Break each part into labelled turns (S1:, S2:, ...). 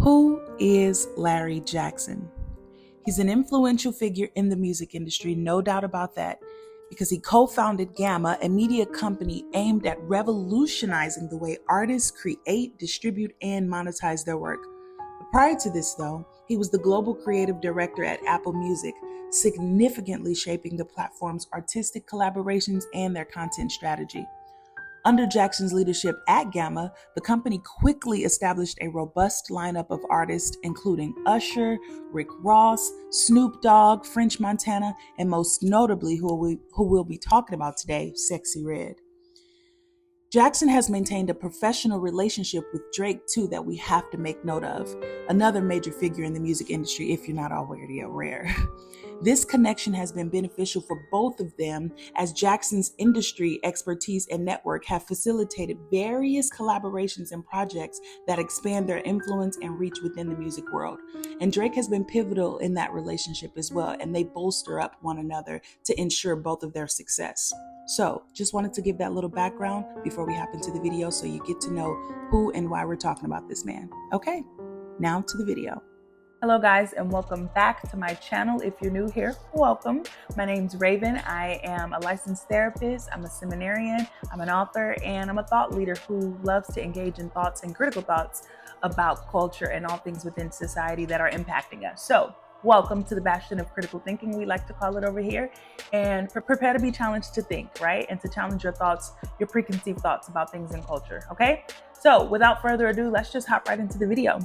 S1: Who is Larry Jackson? He's an influential figure in the music industry, no doubt about that, because he co-founded Gamma, a media company aimed at revolutionizing the way artists create, distribute, and monetize their work. But prior to this, though, he was the global creative director at Apple Music, significantly shaping the platform's artistic collaborations and their content strategy. Under Jackson's leadership at Gamma, the company quickly established a robust lineup of artists, including Usher, Rick Ross, Snoop Dogg, French Montana, and most notably, who we'll be talking about today, Sexy Red. Jackson has maintained a professional relationship with Drake, too, that we have to make note of. Another major figure in the music industry, if you're not already aware. This connection has been beneficial for both of them, as Jackson's industry expertise and network have facilitated various collaborations and projects that expand their influence and reach within the music world. And Drake has been pivotal in that relationship as well, and they bolster up one another to ensure both of their success. So, just wanted to give that little background before we hop into the video so you get to know who and why we're talking about this man. Okay, now to the video.
S2: Hello guys, and welcome back to my channel. If you're new here, welcome. My name's Raven. I am a licensed therapist, I'm a seminarian, I'm an author, and I'm a thought leader who loves to engage in thoughts and critical thoughts about culture and all things within society that are impacting us. So, welcome to the bastion of critical thinking, we like to call it over here, and prepare to be challenged to think, right? And to challenge your thoughts, your preconceived thoughts about things in culture, okay? So without further ado, let's just hop right into the video.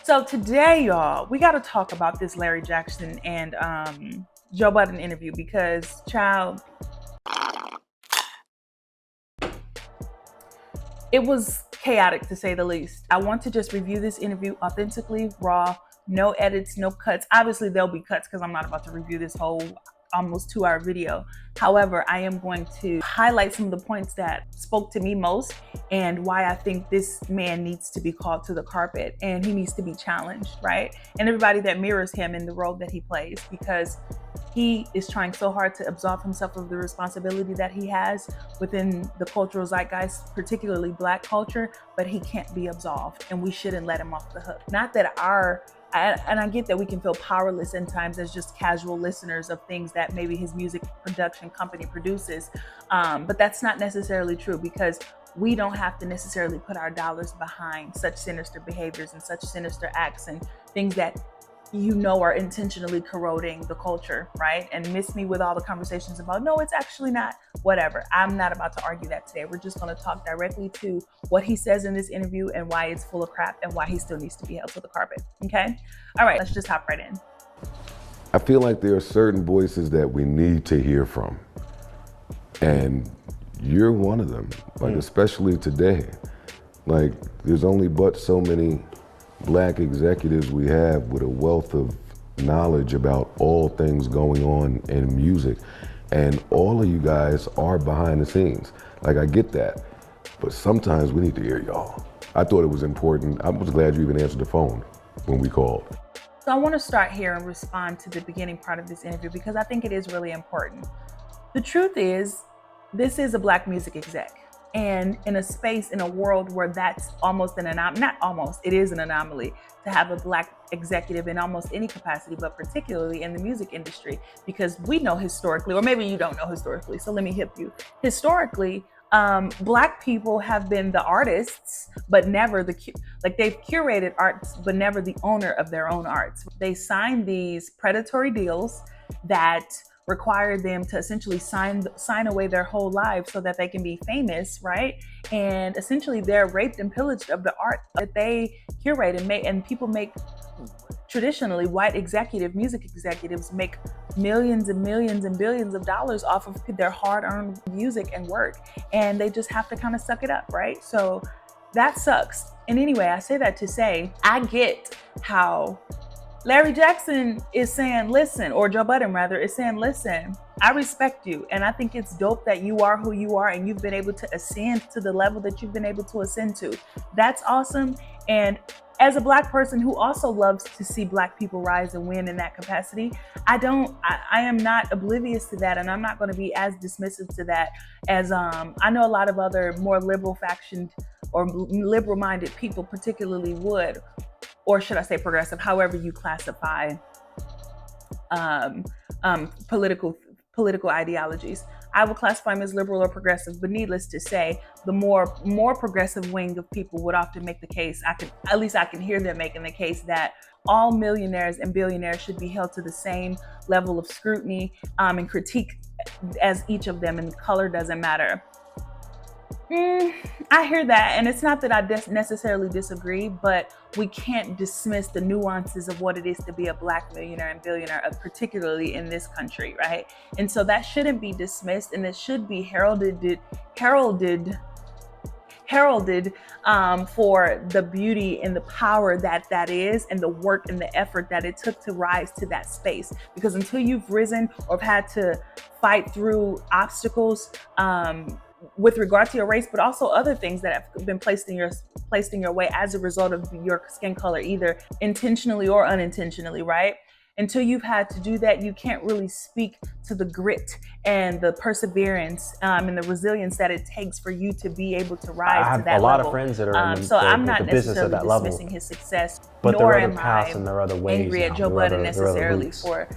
S2: So today, y'all, we got to talk about this Larry Jackson and Joe Budden interview because, child, it was chaotic to say the least. I want to just review this interview authentically, raw, no edits, no cuts. Obviously, there'll be cuts because I'm not about to review this whole almost 2-hour video. However, I am going to highlight some of the points that spoke to me most and why I think this man needs to be called to the carpet and he needs to be challenged, right? And everybody that mirrors him in the role that he plays, because he is trying so hard to absolve himself of the responsibility that he has within the cultural zeitgeist, particularly Black culture, but he can't be absolved and we shouldn't let him off the hook. Not that and I get that we can feel powerless in times as just casual listeners of things that maybe his music production company produces, but that's not necessarily true because we don't have to necessarily put our dollars behind such sinister behaviors and such sinister acts and things that are intentionally corroding the culture, right? And miss me with all the conversations about, no, it's actually not, whatever. I'm not about to argue that today. We're just going to talk directly to what he says in this interview and why it's full of crap and why he still needs to be held to the carpet, okay? All right, let's just hop right in.
S3: I feel like there are certain voices that we need to hear from. And you're one of them, like especially today. Like there's only but so many Black executives we have with a wealth of knowledge about all things going on in music. And all of you guys are behind the scenes. Like I get that, but sometimes we need to hear y'all. I thought it was important. I was glad you even answered the phone when we called.
S2: So I want to start here and respond to the beginning part of this interview because I think it is really important. The truth is, this is a Black music exec. And in a space, in a world where that's almost an anomaly, not almost, it is an anomaly to have a Black executive in almost any capacity, but particularly in the music industry, because we know historically, or maybe you don't know historically, so let me hit you. Historically, Black people have been the artists, but never they've curated arts, but never the owner of their own arts. They sign these predatory deals that require them to essentially sign away their whole lives so that they can be famous, right? And essentially they're raped and pillaged of the art that they curate and make, and people make, traditionally white music executives make millions and millions and billions of dollars off of their hard-earned music and work. And they just have to kind of suck it up, right? So that sucks. And anyway, I say that to say, I get how Larry Jackson is saying, listen, or Joe Budden rather, is saying, listen, I respect you. And I think it's dope that you are who you are and you've been able to ascend to the level that you've been able to ascend to. That's awesome. And as a Black person who also loves to see Black people rise and win in that capacity, I am not oblivious to that, and I'm not going to be as dismissive to that as I know a lot of other more liberal factioned or liberal minded people particularly would, or should I say progressive, however you classify political ideologies. I would classify them as liberal or progressive, but needless to say, the more progressive wing of people would often make the case, I can hear them making the case that all millionaires and billionaires should be held to the same level of scrutiny and critique as each of them, and color doesn't matter. I hear that, and it's not that I necessarily disagree, but we can't dismiss the nuances of what it is to be a Black millionaire and billionaire, particularly in this country, right? And so that shouldn't be dismissed, and it should be heralded for the beauty and the power that is, and the work and the effort that it took to rise to that space. Because until you've risen or have had to fight through obstacles, with regard to your race, but also other things that have been placed in your way as a result of your skin color, either intentionally or unintentionally, right? Until you've had to do that, you can't really speak to the grit and the perseverance and the resilience that it takes for you to be able to rise to that level.
S4: I have a lot of friends that are in
S2: I'm not
S4: the business at that level.
S2: Dismissing his success,
S4: but
S2: nor
S4: there are
S2: am
S4: other paths and there are other ways.
S2: Angry at Joe Budden necessarily for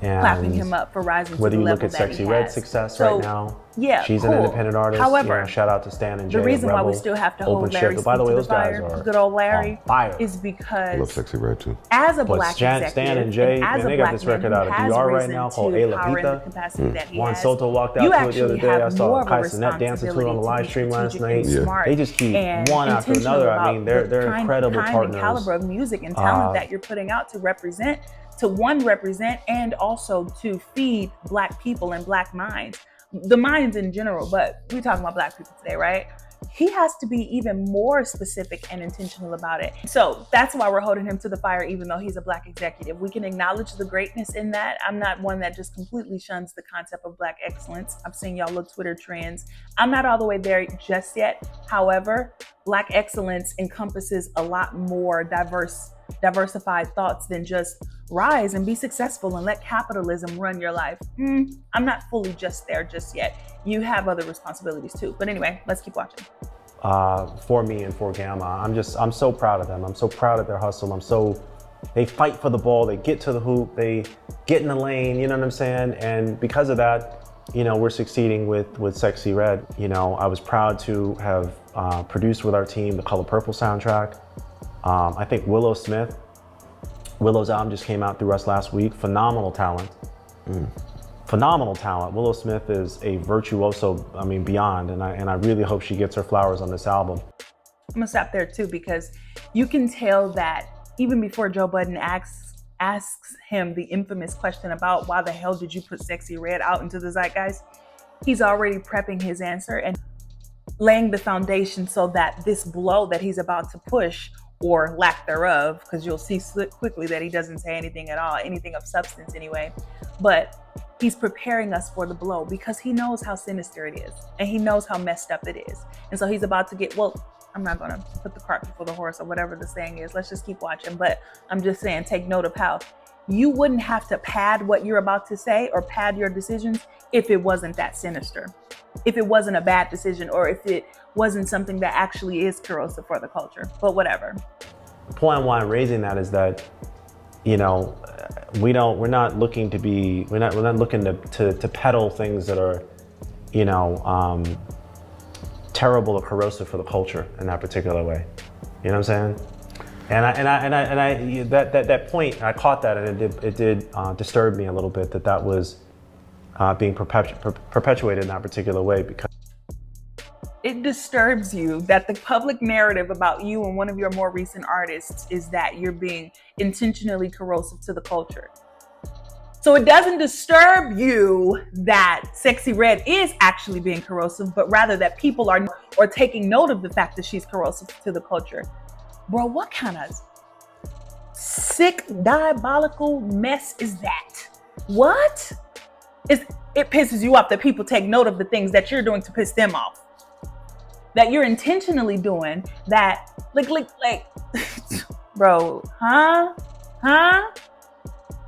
S2: clapping him up for rising to the level that he has.
S4: Whether you look at Sexy Red's success right now,
S2: yeah,
S4: she's
S2: cool.
S4: an independent artist.
S2: However,
S4: shout out to Stan and Jay.
S2: The reason
S4: Rebel,
S2: why we still have to hold Larry
S4: By the way, those guys
S2: fire,
S4: are
S2: good old Larry,
S4: on fire.
S2: is because
S3: I love Sexy Red too.
S2: As a Black executive,
S4: Stan and Jay,
S2: as
S4: they
S2: a
S4: got
S2: Black
S4: this
S2: man
S4: record
S2: who
S4: out of
S2: has
S4: DR right
S2: risen
S4: now called
S2: to
S4: A La
S2: power and the
S4: Pita.
S2: capacity that he
S4: Juan
S2: has,
S4: Soto walked out
S2: you
S4: to it the
S2: actually
S4: other day. I
S2: have
S4: saw
S2: more of a
S4: Kai Cenat dancing to it on the live stream last
S2: responsibility to be
S4: night.
S2: strategic and smart
S4: They just keep
S2: and
S4: one after another. I mean, they're incredible
S2: kind
S4: partners.
S2: and caliber of music and talent that you're putting out to represent, and also to feed Black people and Black minds, the minds in general, but we're talking about Black people today, right? He has to be even more specific and intentional about it. So that's why we're holding him to the fire, even though he's a Black executive. We can acknowledge the greatness in that. I'm not one that just completely shuns the concept of Black excellence. I've seen y'all look Twitter trends. I'm not all the way there just yet. However, Black excellence encompasses a lot more diversified thoughts than just rise and be successful and let capitalism run your life. I'm not fully just there just yet. You have other responsibilities too. But anyway, let's keep watching.
S4: For me and for Gamma, I'm so proud of them. I'm so proud of their hustle. They fight for the ball, they get to the hoop, they get in the lane, you know what I'm saying? And because of that, you know, we're succeeding with Sexy Red. You know, I was proud to have produced with our team the Color Purple soundtrack. I think Willow's album just came out through us last week. Phenomenal talent. Phenomenal talent. Willow Smith is a virtuoso, I mean, beyond, and I really hope she gets her flowers on this album.
S2: I'm gonna stop there too, because you can tell that even before Joe Budden asks him the infamous question about why the hell did you put Sexy Red out into the zeitgeist, he's already prepping his answer and laying the foundation so that this blow that he's about to push, or lack thereof, because you'll see quickly that he doesn't say anything at all, anything of substance anyway, but he's preparing us for the blow because he knows how sinister it is and he knows how messed up it is. And so he's about to get, well, I'm not going to put the cart before the horse or whatever the saying is. Let's just keep watching. But I'm just saying, take note of how you wouldn't have to pad what you're about to say or pad your decisions if it wasn't that sinister, if it wasn't a bad decision, or if it wasn't something that actually is corrosive for the culture. But whatever.
S4: The point why I'm raising that is that, you know, we're not looking to peddle things that are, you know, terrible or corrosive for the culture in that particular way. You know what I'm saying? And I that point, I caught that, and it did disturb me a little bit that was being perpetuated in that particular way, because
S2: it disturbs you that the public narrative about you and one of your more recent artists is that you're being intentionally corrosive to the culture. So it doesn't disturb you that Sexy Red is actually being corrosive, but rather that people are taking note of the fact that she's corrosive to the culture. Bro, what kind of sick, diabolical mess is that? What? It pisses you off that people take note of the things that you're doing to piss them off. That you're intentionally doing that, like, Bro, huh?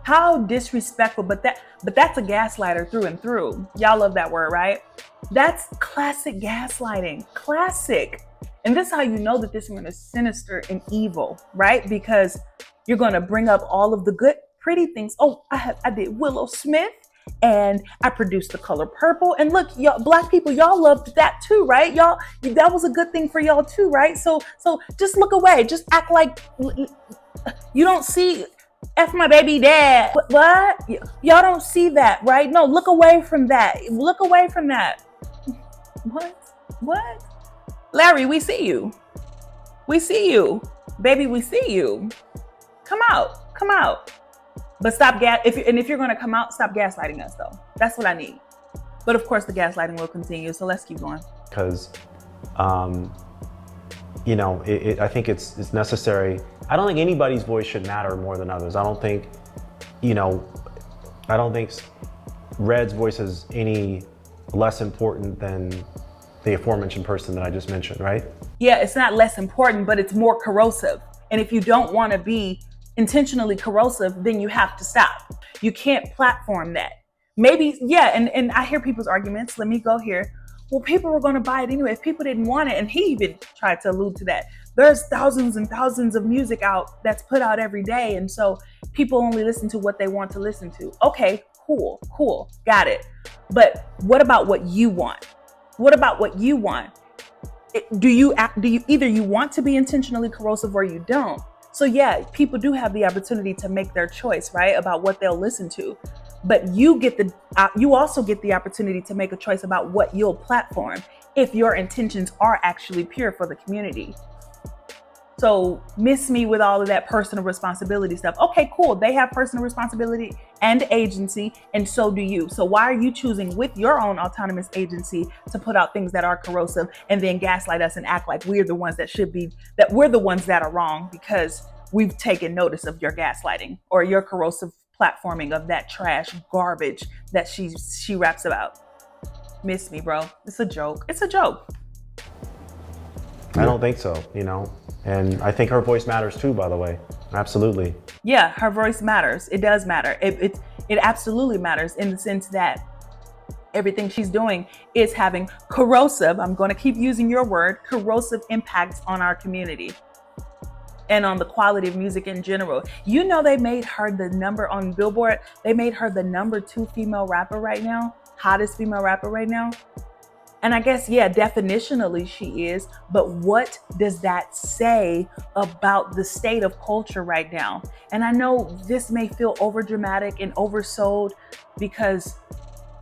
S2: How disrespectful, but that's a gaslighter through and through. Y'all love that word, right? That's classic gaslighting, classic. And this is how you know that this one is sinister and evil, right? Because you're going to bring up all of the good, pretty things. Oh, I did Willow Smith and I produced the color purple. And look, y'all, black people, y'all loved that too, right? Y'all, that was a good thing for y'all too, right? So just look away. Just act like you don't see F my baby dad. What? Y'all don't see that, right? No, look away from that. Look away from that. What? Larry, we see you. We see you. Baby, we see you. Come out. But stop if you're going to come out, stop gaslighting us though. That's what I need. But of course the gaslighting will continue, so let's keep going. Because
S4: you know, I think it's necessary. I don't think anybody's voice should matter more than others. I don't think, you know, I don't think Red's voice is any less important than the aforementioned person that I just mentioned, right?
S2: Yeah, it's not less important, but it's more corrosive. And if you don't want to be intentionally corrosive, then you have to stop. You can't platform that. Maybe, yeah, and I hear people's arguments. Let me go here. Well, people were going to buy it anyway if people didn't want it. And he even tried to allude to that. There's thousands and thousands of music out that's put out every day. And so people only listen to what they want to listen to. Okay, cool. Got it. But what about what you want? What about what you want? Do you either you want to be intentionally corrosive or you don't? So yeah, people do have the opportunity to make their choice, right? About what they'll listen to. But you also get the opportunity to make a choice about what you'll platform if your intentions are actually pure for the community. So miss me with all of that personal responsibility stuff. Okay, cool. They have personal responsibility and agency, and so do you. So why are you choosing with your own autonomous agency to put out things that are corrosive and then gaslight us and act like we're the ones that we're the ones that are wrong because we've taken notice of your gaslighting or your corrosive platforming of that trash garbage that she raps about? Miss me, bro. It's a joke.
S4: I don't think so, you know. And I think her voice matters too, by the way. Absolutely.
S2: Yeah, her voice matters. It does matter. It absolutely matters in the sense that everything she's doing is having corrosive, I'm going to keep using your word, corrosive impacts on our community and on the quality of music in general. You know, they made her the number on Billboard. They made her the #2 female rapper right now, hottest female rapper right now. And I guess, yeah, definitionally she is, but what does that say about the state of culture right now? And I know this may feel overdramatic and oversold because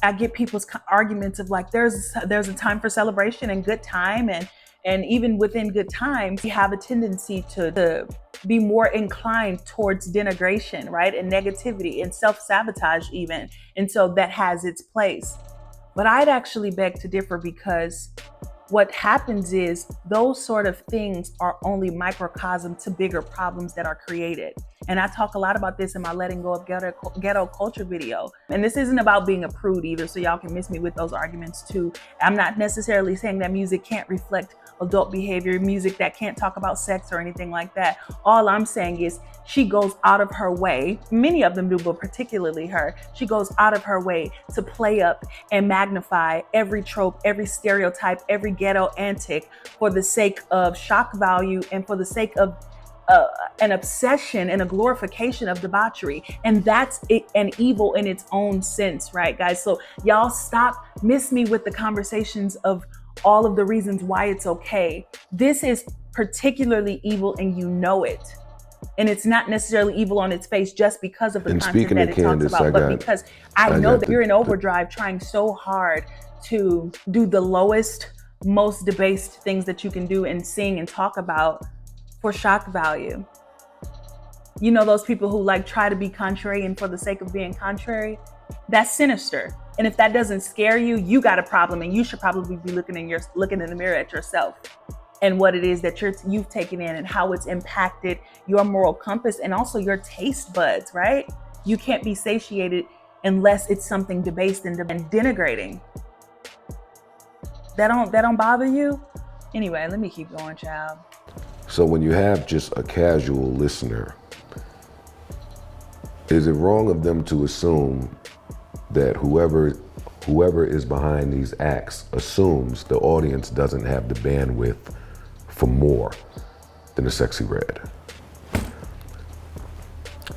S2: I get people's arguments of like, there's a time for celebration and good time. And even within good times, you have a tendency to be more inclined towards denigration, right? And negativity and self-sabotage even. And so that has its place. But I'd actually beg to differ because what happens is those sort of things are only microcosm to bigger problems that are created. And I talk a lot about this in my Letting Go of Ghetto Culture video. And this isn't about being a prude either, so y'all can miss me with those arguments too. I'm not necessarily saying that music can't reflect adult behavior, music that can't talk about sex or anything like that. All I'm saying is she goes out of her way, many of them do, but particularly her, she goes out of her way to play up and magnify every trope, every stereotype, every ghetto antic for the sake of shock value and for the sake of an obsession and a glorification of debauchery. And that's an evil in its own sense, right, guys? So y'all miss me with the conversations of all of the reasons why it's okay. This is particularly evil and you know it. And it's not necessarily evil on its face just because of the content that it talks about, but because I know that you're in overdrive trying so hard to do the lowest, most debased things that you can do and sing and talk about for shock value. You know, those people who like try to be contrarian for the sake of being contrary, that's sinister. And if that doesn't scare you, you got a problem and you should probably be looking in the mirror at yourself and what it is that you've taken in and how it's impacted your moral compass and also your taste buds, right? You can't be satiated unless it's something debased and denigrating. That don't bother you? Anyway, let me keep going, child.
S3: So when you have just a casual listener, is it wrong of them to assume that whoever is behind these acts assumes the audience doesn't have the bandwidth for more than a Sexy Red?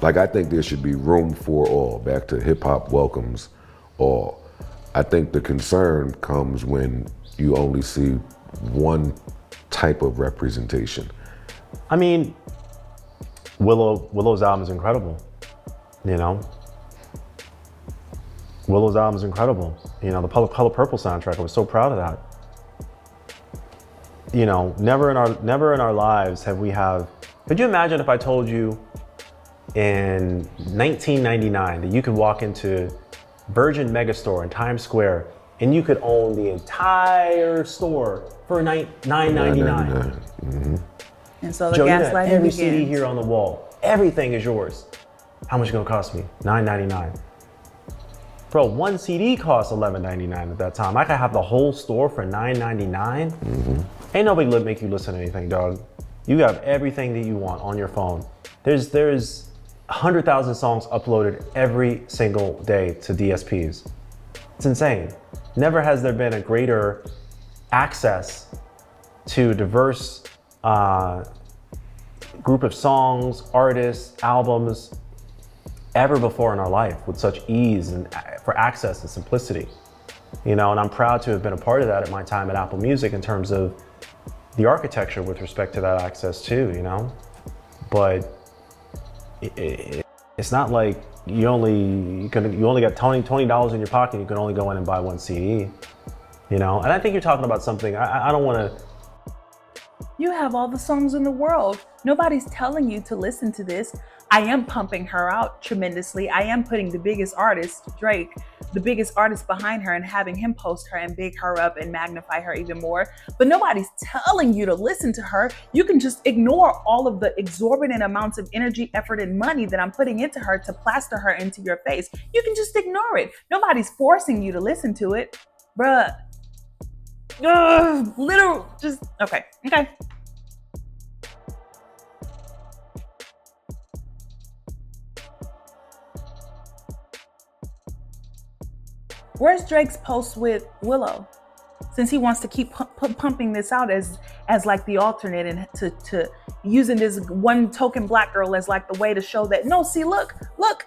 S3: Like, I think there should be room for all. Back to hip hop welcomes all. I think the concern comes when you only see one type of representation.
S4: I mean, Willow's album is incredible, you know? Willow's album is incredible. You know, the Color Purple soundtrack, I was so proud of that. You know, never in our lives could you imagine if I told you in 1999 that you could walk into Virgin Megastore in Times Square and you could own the entire store for $9.99.
S3: Mm-hmm.
S2: And so the
S4: Joe, you got
S2: gaslighting
S4: every
S2: begins.
S4: CD here on the wall. Everything is yours. How much is it gonna cost me? $9.99. Bro, one CD cost $11.99 at that time. I could have the whole store for $9.99.
S3: Mm-hmm.
S4: Ain't nobody make you listen to anything, dog. You have everything that you want on your phone. There's 100,000 songs uploaded every single day to DSPs. It's insane. Never has there been a greater access to diverse group of songs, artists, albums ever before in our life with such ease and for access and simplicity. You know, and I'm proud to have been a part of that at my time at Apple Music in terms of the architecture with respect to that access too, you know? But it's not like you only got $20 in your pocket, you can only go in and buy one CD, you know? And I think you're talking about something, I don't wanna.
S2: You have all the songs in the world. Nobody's telling you to listen to this. I am pumping her out tremendously. I am putting the biggest artist, Drake, the biggest artist behind her and having him post her and big her up and magnify her even more. But nobody's telling you to listen to her. You can just ignore all of the exorbitant amounts of energy, effort, and money that I'm putting into her to plaster her into your face. You can just ignore it. Nobody's forcing you to listen to it. Bruh. Literal, just, okay. Where's Drake's post with Willow? Since he wants to keep pumping this out as like the alternate and to using this one token black girl as like the way to show that, no, see, look,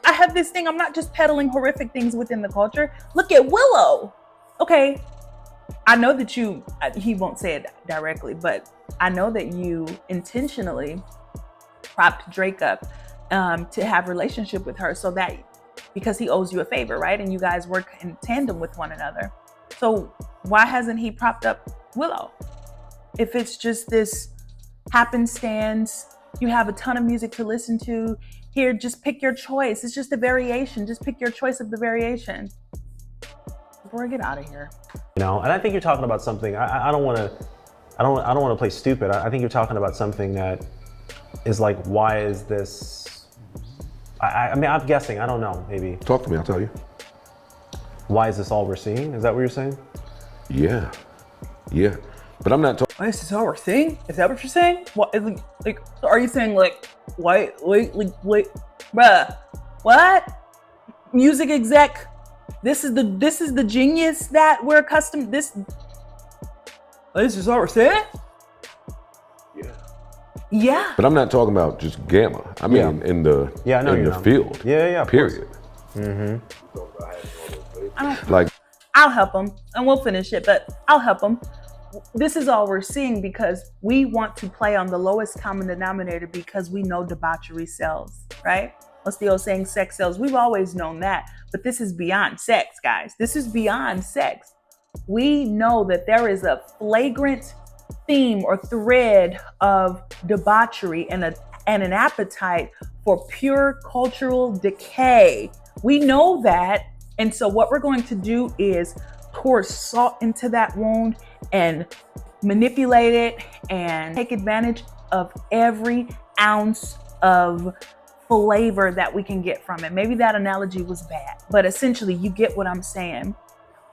S2: I have this thing. I'm not just peddling horrific things within the culture. Look at Willow. Okay, I know that he won't say it directly, but I know that you intentionally propped Drake up to have a relationship with her so that, because he owes you a favor, right? And you guys work in tandem with one another. So why hasn't he propped up Willow? If it's just this happenstance, you have a ton of music to listen to. Here, just pick your choice. It's just a variation. Just pick your choice of the variation. Before I get out of here.
S4: You know, and I think you're talking about something. I don't want to play stupid. I think you're talking about something that is like, why is this? I mean, I'm guessing. I don't know. Maybe.
S3: Talk to me, I'll tell you.
S4: Why is this all we're seeing? Is that what you're saying?
S3: Yeah. But I'm not talking.
S2: Why is this all we're seeing? Is that what you're saying? What? Like, are you saying like, wait, bruh, what? Music exec. This is the genius that we're accustomed. This is all we're saying. Yeah.
S3: But I'm not talking about just Gamma. I mean, in the field.
S4: Yeah.
S3: Period.
S4: Mm-hmm.
S2: I'll help them, and we'll finish it. But I'll help them. This is all we're seeing because we want to play on the lowest common denominator because we know debauchery sells, right? What's the old saying? Sex sells. We've always known that. But this is beyond sex, guys. This is beyond sex. We know that there is a flagrant theme or thread of debauchery and an appetite for pure cultural decay. We know that. And so what we're going to do is pour salt into that wound and manipulate it and take advantage of every ounce of flavor that we can get from it. Maybe that analogy was bad, but essentially you get what I'm saying.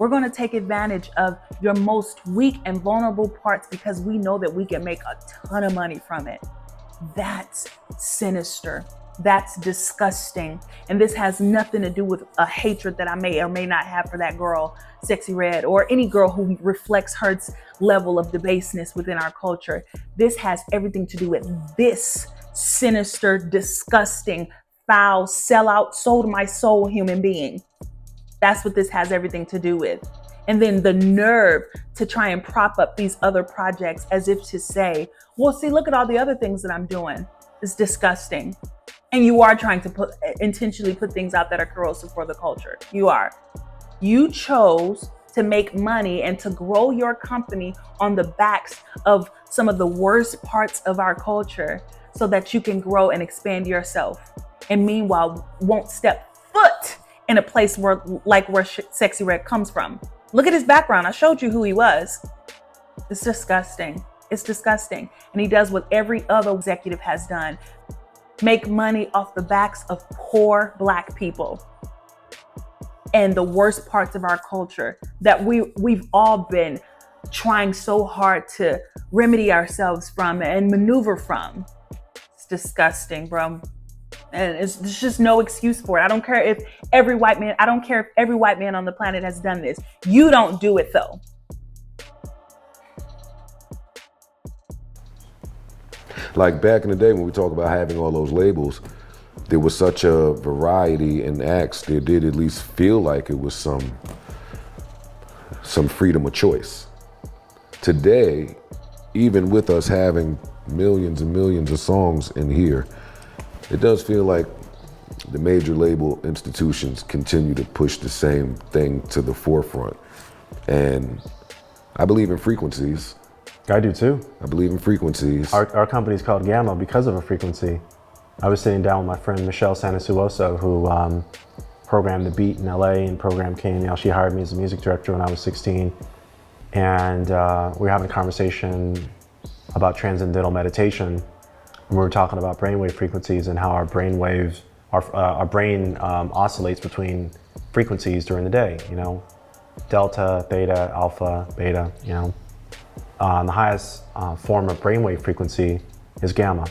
S2: We're going to take advantage of your most weak and vulnerable parts because we know that we can make a ton of money from it. That's sinister. That's disgusting. And this has nothing to do with a hatred that I may or may not have for that girl, Sexy Red, or any girl who reflects her level of debaseness within our culture. This has everything to do with this sinister, disgusting, foul, sellout, sold my soul human being. That's what this has everything to do with. And then the nerve to try and prop up these other projects as if to say, well, see, look at all the other things that I'm doing. It's disgusting. And you are trying to intentionally put things out that are corrosive for the culture. You are. You chose to make money and to grow your company on the backs of some of the worst parts of our culture so that you can grow and expand yourself. And meanwhile, won't step foot in a place where Sexy Red comes from. Look at his background. I showed you who he was. It's disgusting. It's disgusting. And he does what every other executive has done. Make money off the backs of poor Black people and the worst parts of our culture that we've all been trying so hard to remedy ourselves from and maneuver from. It's disgusting, bro. And there's just no excuse for it. I don't care if every white man on the planet has done this. You don't do it though.
S3: Like back in the day when we talk about having all those labels, there was such a variety in acts. There did at least feel like it was some freedom of choice. Today, even with us having millions and millions of songs in here, it does feel like the major label institutions continue to push the same thing to the forefront. And I believe in frequencies.
S4: I do too.
S3: I believe in frequencies.
S4: Our company's called Gamma because of a frequency. I was sitting down with my friend Michelle Sanasuoso, who programmed The Beat in LA and programmed KNL. She hired me as a music director when I was 16. And we were having a conversation about transcendental meditation. And we were talking about brainwave frequencies and how our brain oscillates between frequencies during the day, you know, delta, theta, alpha, beta, you know. The highest form of brainwave frequency is gamma,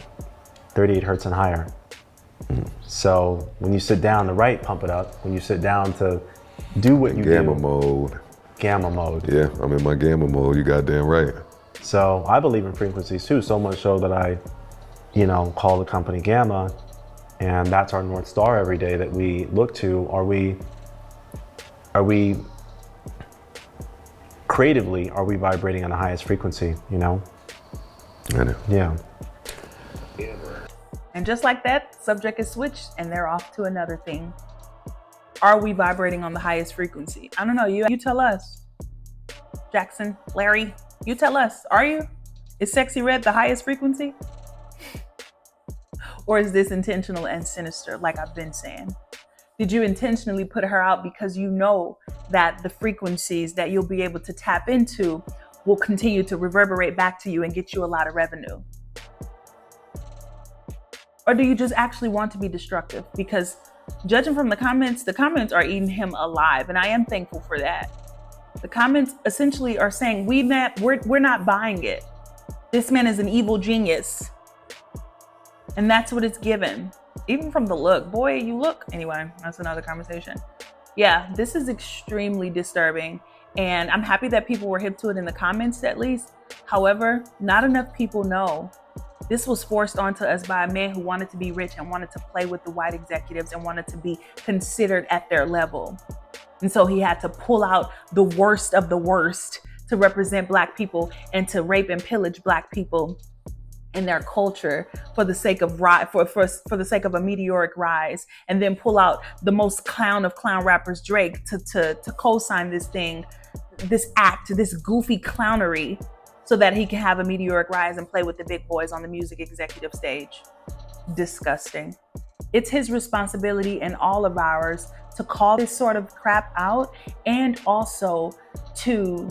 S4: 38 hertz and higher. So when you sit down to write, pump it up. When you sit down to do what you
S3: Gamma
S4: do.
S3: mode.
S4: Gamma mode.
S3: Yeah, I'm in my gamma mode, you goddamn right.
S4: So I believe in frequencies too, so much so that I, you know, call the company Gamma, and that's our North Star every day that we look to. Are we creatively, are we vibrating on the highest frequency, you know?
S3: I know.
S4: Yeah.
S2: And just like that, subject is switched and they're off to another thing. Are we vibrating on the highest frequency? I don't know. You tell us. Jackson, Larry, you tell us. Are you? Is Sexy Red the highest frequency? Or is this intentional and sinister, like I've been saying? Did you intentionally put her out because you know that the frequencies that you'll be able to tap into will continue to reverberate back to you and get you a lot of revenue? Or do you just actually want to be destructive? Because judging from the comments are eating him alive. And I am thankful for that. The comments essentially are saying, we're not buying it. This man is an evil genius. And that's what it's given. Even from the look, boy, you look. Anyway, that's another conversation. Yeah, this is extremely disturbing. And I'm happy that people were hip to it in the comments at least. However, not enough people know. This was forced onto us by a man who wanted to be rich and wanted to play with the white executives and wanted to be considered at their level. And so he had to pull out the worst of the worst to represent Black people and to rape and pillage Black people in their culture for the sake of for the sake of a meteoric rise, and then pull out the most clown of clown rappers, Drake, to co-sign this thing, this act, this goofy clownery, so that he can have a meteoric rise and play with the big boys on the music executive stage. Disgusting. It's his responsibility and all of ours to call this sort of crap out, and also to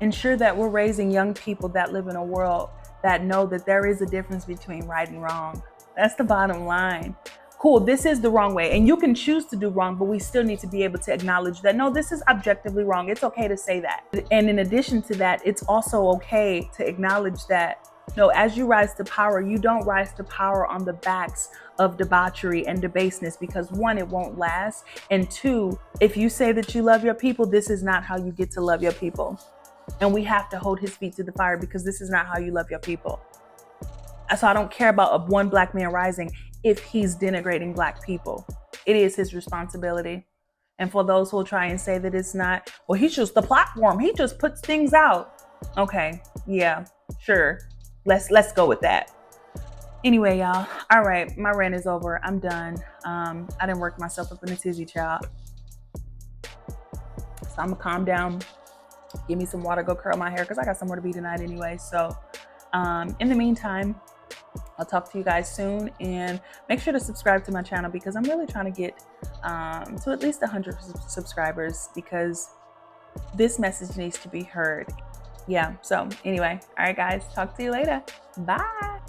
S2: ensure that we're raising young people that live in a world that know that there is a difference between right and wrong. That's the bottom line. cool, this is the wrong way. And you can choose to do wrong, but we still need to be able to acknowledge that, no, this is objectively wrong. It's okay to say that. And in addition to that, it's also okay to acknowledge that, no, as you rise to power, you don't rise to power on the backs of debauchery and debaseness, because one, it won't last. And two, if you say that you love your people, this is not how you get to love your people. And we have to hold his feet to the fire, because this is not how you love your people. So I don't care about one black man rising if he's denigrating black people. It is his responsibility. And for those who will try and say that it's not, well, he's just the platform, he just puts things out. Okay, yeah, sure. Let's go with that. Anyway, y'all, all right, my rant is over. I'm done. I didn't work myself up in a tizzy, child. So I'm gonna calm down, give me some water, go curl my hair, because I got somewhere to be tonight anyway. So in the meantime, I'll talk to you guys soon, and make sure to subscribe to my channel, because I'm really trying to get to at least 100 subscribers, because this message needs to be heard. Yeah, so anyway, all right guys, talk to you later. Bye.